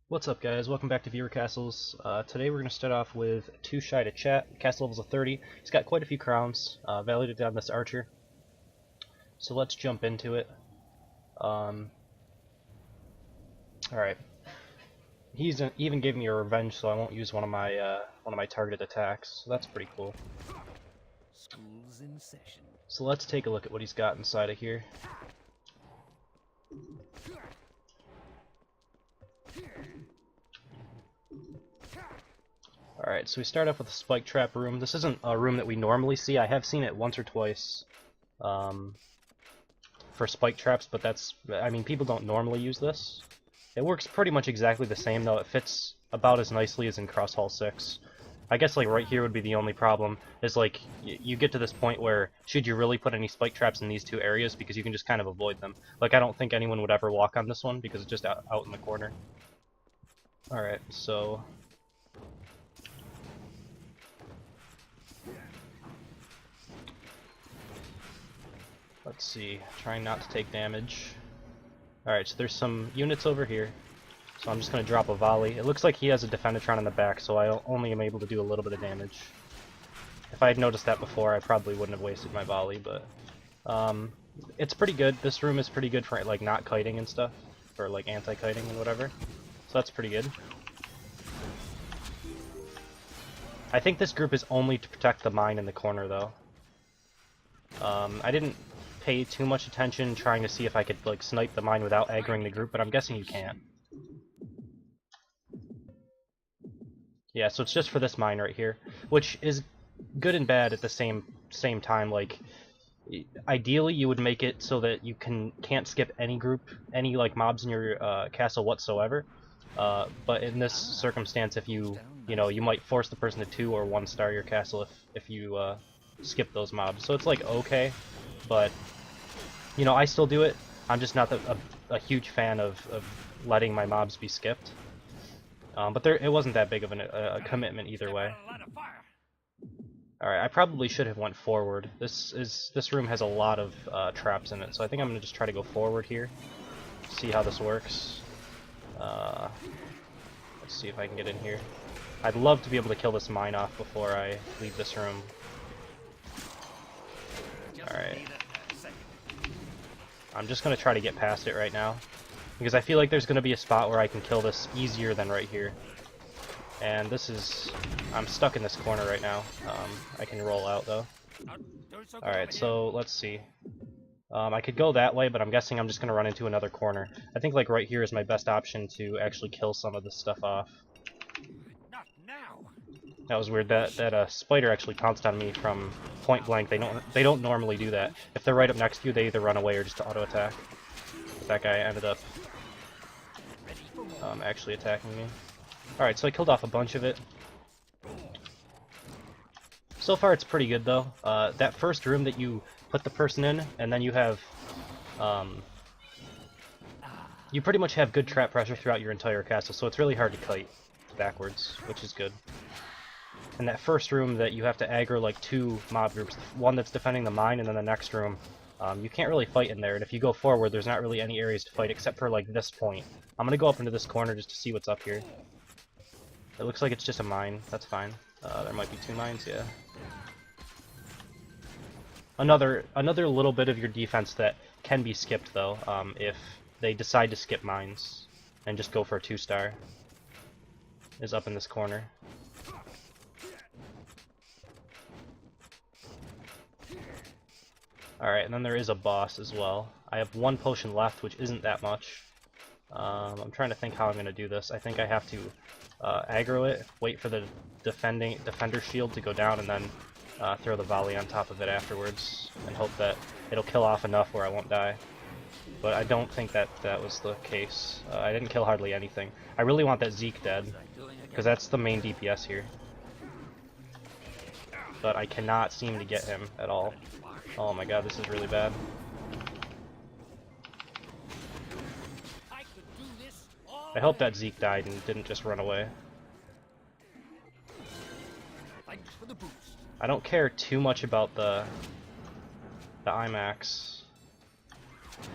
What's up, guys? Welcome back to Viewer Castles. Today we're going to start off with TooShyToChat. Castle level's a 30. He's got quite a few crowns, valued on this archer. So let's jump into it. Alright. He's even gave me a revenge, so I won't use one of my targeted attacks. So that's pretty cool. School's in session. So let's take a look at what he's got inside of here. Alright, so we start off with a spike trap room. This isn't a room that we normally see. I have seen it once or twice for spike traps, but people don't normally use this. It works pretty much exactly the same, though. It fits about as nicely as in Cross Hall 6. I guess like right here would be the only problem, is like you get to this point where should you really put any spike traps in these two areas, because you can just kind of avoid them. Like I don't think anyone would ever walk on this one because it's just out in the corner. Alright, so let's see, trying not to take damage. Alright, so there's some units over here. So I'm just going to drop a volley. It looks like he has a Defendatron in the back, so I only am able to do a little bit of damage. If I had noticed that before, I probably wouldn't have wasted my volley, but it's pretty good. This room is pretty good for like not kiting and stuff, for like anti-kiting and whatever. So that's pretty good. I think this group is only to protect the mine in the corner, though. I didn't pay too much attention trying to see if I could like snipe the mine without aggroing the group, but I'm guessing you can't. Yeah, so it's just for this mine right here, which is good and bad at the same time. Like, ideally you would make it so that you can't skip any like mobs in your castle whatsoever. But in this circumstance, if you might force the person to 2 or 1 star your castle if you skip those mobs. So it's like okay, but I still do it. I'm just not a huge fan of letting my mobs be skipped. But it wasn't that big of a commitment either way. Alright, I probably should have went forward. This room has a lot of traps in it, so I think I'm gonna just try to go forward here. See how this works. Let's see if I can get in here. I'd love to be able to kill this mine off before I leave this room. Alright. I'm just gonna try to get past it right now, because I feel like there's gonna be a spot where I can kill this easier than right here. And I'm stuck in this corner right now. I can roll out though. Alright, so let's see. I could go that way, but I'm guessing I'm just gonna run into another corner. I think like right here is my best option to actually kill some of this stuff off. That was weird. That spider actually pounced on me from point blank. They don't normally do that. If they're right up next to you, they either run away or just auto attack. That guy ended up actually attacking me. Alright, so I killed off a bunch of it. So far it's pretty good though. That first room that you put the person in, and then you have you pretty much have good trap pressure throughout your entire castle, so it's really hard to kite backwards, which is good. And that first room that you have to aggro like 2 mob groups, one that's defending the mine and then the next room, you can't really fight in there, and if you go forward there's not really any areas to fight except for like this point. I'm gonna go up into this corner just to see what's up here. It looks like it's just a mine. That's fine. There might be 2 mines, yeah. Another little bit of your defense that can be skipped though, if they decide to skip mines and just go for a 2-star, is up in this corner. Alright, and then there is a boss as well. I have 1 potion left, which isn't that much. I'm trying to think how I'm going to do this. I think I have to aggro it, wait for the defender shield to go down, and then throw the volley on top of it afterwards, and hope that it'll kill off enough where I won't die. But I don't think that was the case. I didn't kill hardly anything. I really want that Zeke dead, because that's the main DPS here. But I cannot seem to get him at all. Oh my god, this is really bad. I hope that Zeke died and didn't just run away. I don't care too much about the IMAX.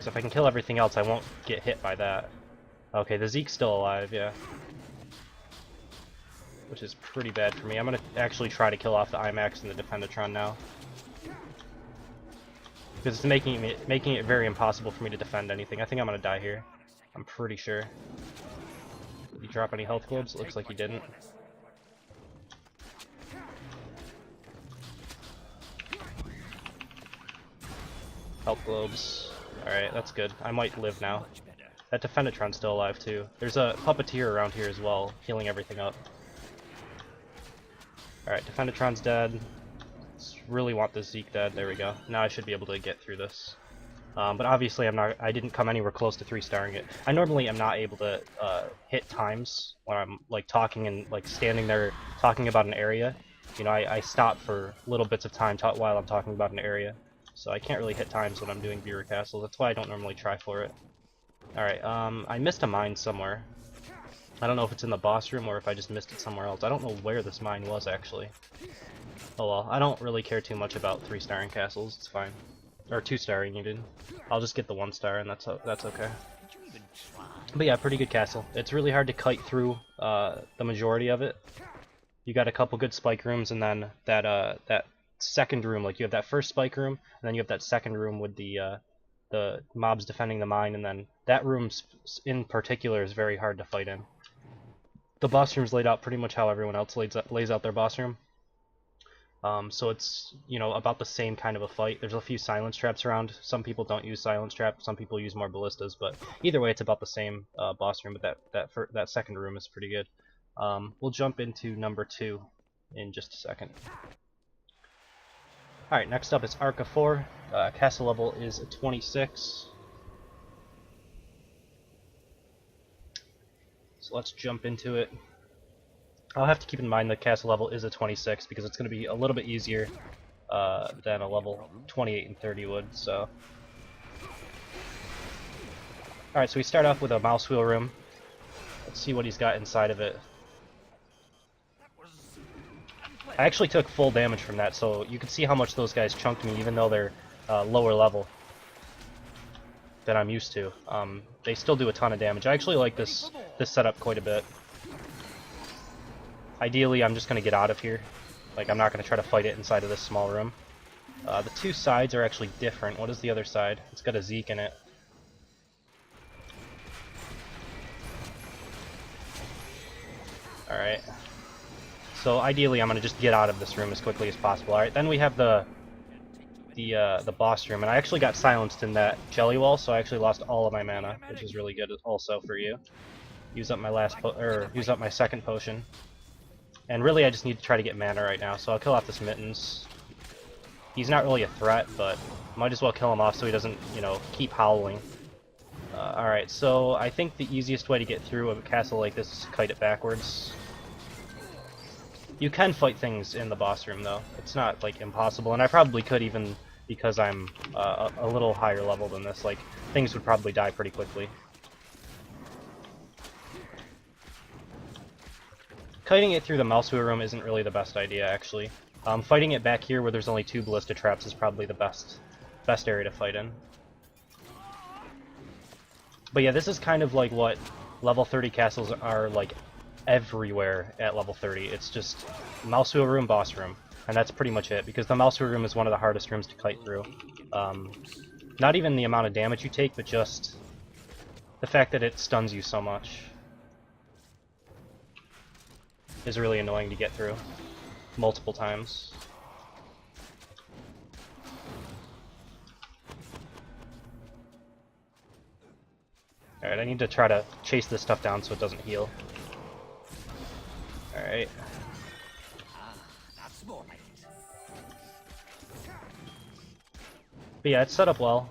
So if I can kill everything else, I won't get hit by that. Okay, the Zeke's still alive, yeah. Which is pretty bad for me. I'm gonna actually try to kill off the IMAX and the Defendatron now. Because it's making it very impossible for me to defend anything. I think I'm gonna die here. I'm pretty sure. Did he drop any health globes? Looks like he didn't. Health globes. Alright, that's good. I might live now. That Defendatron's still alive too. There's a Puppeteer around here as well, healing everything up. Alright, Defendatron's dead. Really want this Zeke dead. There we go. Now I should be able to get through this. But obviously I didn't come anywhere close to 3-starring it. I normally am not able to hit times when I'm like talking and like standing there talking about an area. You know, I stop for little bits of time while I'm talking about an area. So I can't really hit times when I'm doing viewer castles. That's why I don't normally try for it. Alright, I missed a mine somewhere. I don't know if it's in the boss room or if I just missed it somewhere else. I don't know where this mine was actually. Oh well, I don't really care too much about 3-starring castles, it's fine. Or 2-starring even. I'll just get the 1-star and that's okay. But yeah, pretty good castle. It's really hard to kite through the majority of it. You got a couple good spike rooms and then that second room, like you have that first spike room, and then you have that second room with the mobs defending the mine, and then that room in particular is very hard to fight in. The boss room's laid out pretty much how everyone else lays out their boss room. So it's, you know, about the same kind of a fight. There's a few silence traps around. Some people don't use silence traps, some people use more ballistas, but either way it's about the same boss room, but that second room is pretty good. We'll jump into number 2 in just a second. Alright, next up is Arca 4. Castle level is 26. So let's jump into it. I'll have to keep in mind the castle level is a 26 because it's going to be a little bit easier than a level 28 and 30 would, so. Alright, so we start off with a mouse wheel room. Let's see what he's got inside of it. I actually took full damage from that, so you can see how much those guys chunked me even though they're lower level than I'm used to. They still do a ton of damage. I actually like this setup quite a bit. Ideally, I'm just going to get out of here. Like, I'm not going to try to fight it inside of this small room. The two sides are actually different. What is the other side? It's got a Zeke in it. Alright. So ideally, I'm going to just get out of this room as quickly as possible. Alright, then we have the boss room, and I actually got silenced in that jelly wall, so I actually lost all of my mana, which is really good also for you. Use up my second potion. And really, I just need to try to get mana right now, so I'll kill off this Mittens. He's not really a threat, but might as well kill him off so he doesn't, you know, keep howling. Alright, so I think the easiest way to get through a castle like this is to kite it backwards. You can fight things in the boss room, though. It's not, like, impossible, and I probably could even because I'm a little higher level than this. Like, things would probably die pretty quickly. Kiting it through the mouse wheel room isn't really the best idea, actually. Fighting it back here where there's only 2 ballista traps is probably the best area to fight in. But yeah, this is kind of like what level 30 castles are like everywhere at level 30. It's just mouse wheel room, boss room, and that's pretty much it, because the mouse wheel room is one of the hardest rooms to kite through. Not even the amount of damage you take, but just the fact that it stuns you so much is really annoying to get through multiple times. Alright, I need to try to chase this stuff down so it doesn't heal. Alright. But yeah, it's set up well.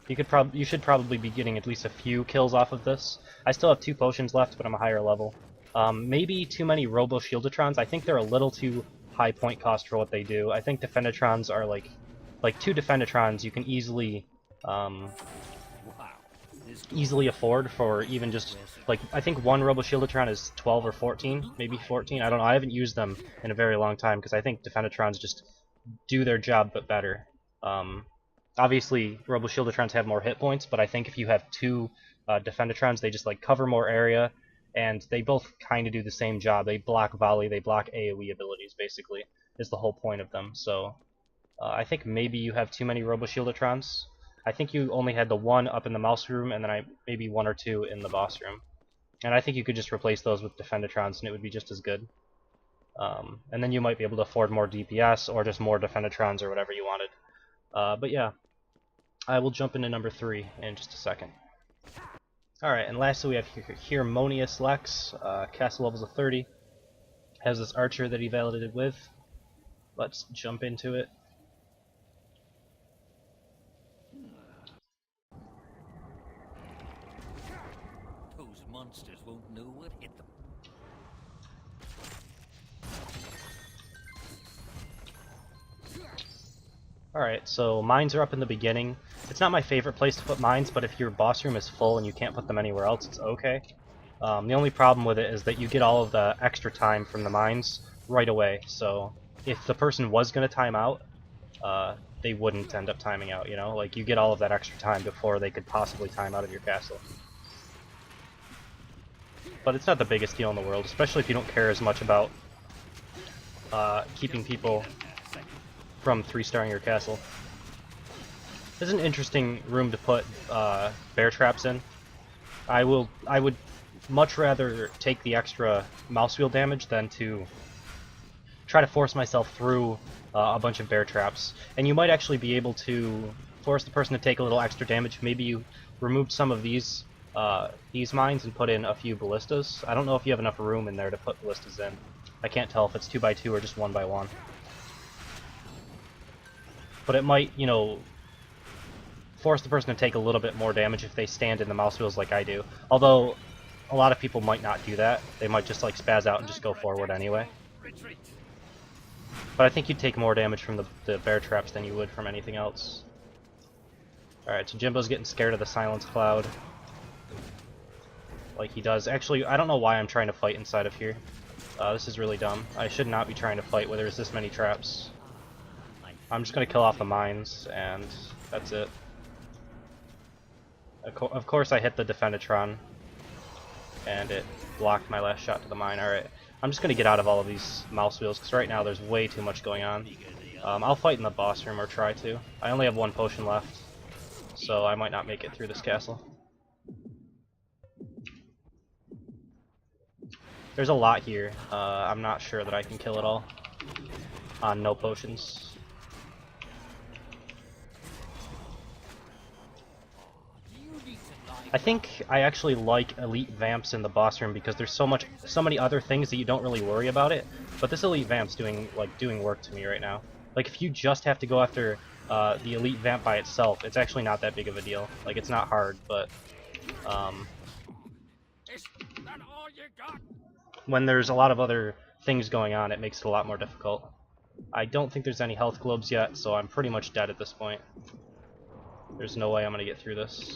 You should probably be getting at least a few kills off of this. I still have 2 potions left, but I'm a higher level. Maybe too many Robo Shieldatrons. I think they're a little too high point cost for what they do. I think Defendatrons are like 2 Defendatrons you can easily afford for even just like, I think 1 Robo Shieldatron is 12 or 14, maybe 14. I don't know. I haven't used them in a very long time because I think Defendatrons just do their job but better. Obviously, Robo-Shieldatrons have more hit points, but I think if you have two Defendatrons, they just like cover more area, and they both kind of do the same job. They block volley, they block AoE abilities, basically, is the whole point of them. So I think maybe you have too many Robo-Shieldatrons. I think you only had the one up in the mouse room, and then maybe one or two in the boss room. And I think you could just replace those with Defendatrons, and it would be just as good. And then you might be able to afford more DPS, or just more Defendatrons, or whatever you wanted. But yeah, I will jump into number 3 in just a second. Alright, and lastly we have here Ammonius Lux, castle levels of 30. Has this archer that he validated with. Let's jump into it. Those monsters won't know what hit them. Alright, so mines are up in the beginning. It's not my favorite place to put mines, but if your boss room is full and you can't put them anywhere else, it's okay. The only problem with it is that you get all of the extra time from the mines right away, so if the person was going to time out, they wouldn't end up timing out, you know? Like, you get all of that extra time before they could possibly time out of your castle. But it's not the biggest deal in the world, especially if you don't care as much about keeping people from 3-starring your castle. This is an interesting room to put bear traps in. I would much rather take the extra mouse wheel damage than to try to force myself through a bunch of bear traps. And you might actually be able to force the person to take a little extra damage. Maybe you removed some of these mines and put in a few ballistas. I don't know if you have enough room in there to put ballistas in. I can't tell if it's 2x2 or just 1x1. But it might, you know, force the person to take a little bit more damage if they stand in the mouse wheels like I do. Although, a lot of people might not do that. They might just like spaz out and just go forward anyway. But I think you'd take more damage from the bear traps than you would from anything else. Alright, so Jimbo's getting scared of the silence cloud. Like he does. Actually, I don't know why I'm trying to fight inside of here. This is really dumb. I should not be trying to fight where there's this many traps. I'm just going to kill off the mines, and that's it. Of course I hit the Defendatron, and it blocked my last shot to the mine. Alright, I'm just going to get out of all of these mouse wheels, because right now there's way too much going on. I'll fight in the boss room, or try to. I only have one potion left, so I might not make it through this castle. There's a lot here. I'm not sure that I can kill it all on no potions. I think I actually like elite vamps in the boss room because there's so many other things that you don't really worry about it. But this elite vamp's doing work to me right now. Like if you just have to go after the elite vamp by itself, it's actually not that big of a deal. Like it's not hard, but when there's a lot of other things going on, it makes it a lot more difficult. I don't think there's any health globes yet, so I'm pretty much dead at this point. There's no way I'm gonna get through this.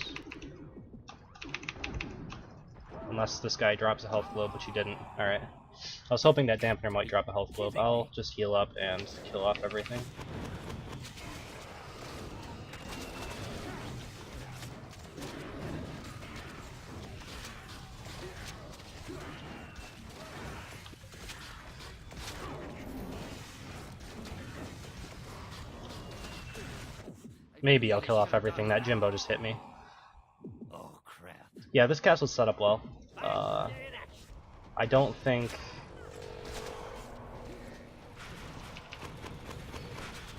Unless this guy drops a health globe, which he didn't. Alright. I was hoping that dampener might drop a health globe. I'll just heal up and kill off everything. Maybe I'll kill off everything. That Jimbo just hit me. Oh crap. Yeah, this castle's set up well. I don't think...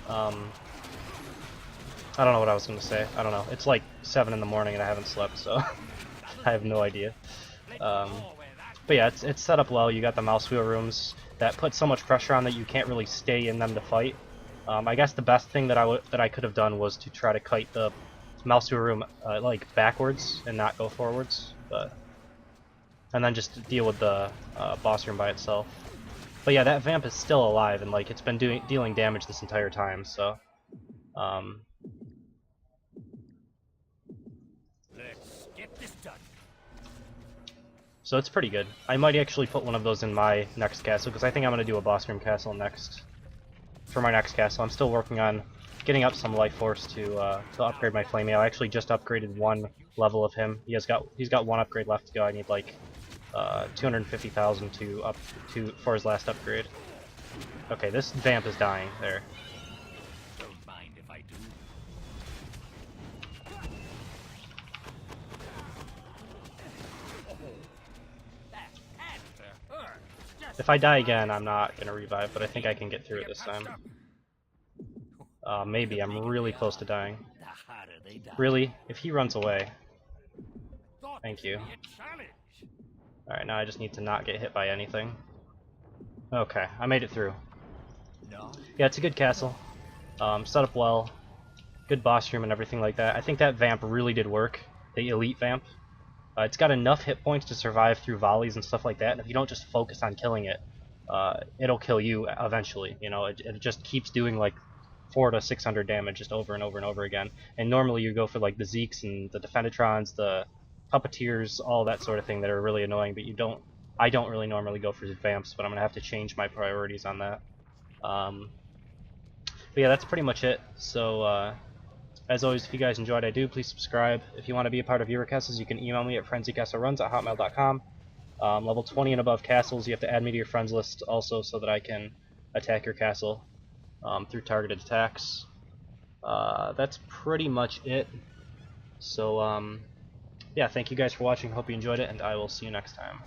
I don't know what I was going to say. I don't know. It's like 7 in the morning and I haven't slept, so I have no idea. But yeah, it's set up well. You got the mouse wheel rooms that put so much pressure on that you can't really stay in them to fight. I guess the best thing that I could have done was to try to kite the mouse wheel room like backwards and not go forwards, and then just deal with the boss room by itself. But yeah, that vamp is still alive and like it's been dealing damage this entire time, so Let's get this done. so it's pretty good. I might actually put one of those in my next castle because I think I'm gonna do a boss room castle next. For my next castle, I'm still working on getting up some life force to upgrade my flame. I actually just upgraded one level of him. He's got one upgrade left to go. I need like 250,000 for his last upgrade. Okay, this vamp is dying there. Don't mind if I do. If I die again, I'm not gonna revive, but I think I can get through it this time. Maybe. I'm really close to dying. Really? If he runs away. Thank you. Alright, now I just need to not get hit by anything. Okay, I made it through. Yeah, it's a good castle. Set up well. Good boss room and everything like that. I think that vamp really did work. The elite vamp. It's got enough hit points to survive through volleys and stuff like that, and if you don't just focus on killing it, it'll kill you eventually. You know, it just keeps doing like 400 to 600 damage just over and over and over again. And normally you go for like the Zeeks and the Defendatrons, the Puppeteers, all that sort of thing that are really annoying, but I don't really normally go for vamps, but I'm going to have to change my priorities on that. But yeah, that's pretty much it. So, as always, if you guys enjoyed, please subscribe. If you want to be a part of viewer castles, you can email me at frenzycastleruns@hotmail.com. Level 20 and above castles, you have to add me to your friends list also so that I can attack your castle through targeted attacks. That's pretty much it. So, yeah, thank you guys for watching. Hope you enjoyed it, and I will see you next time.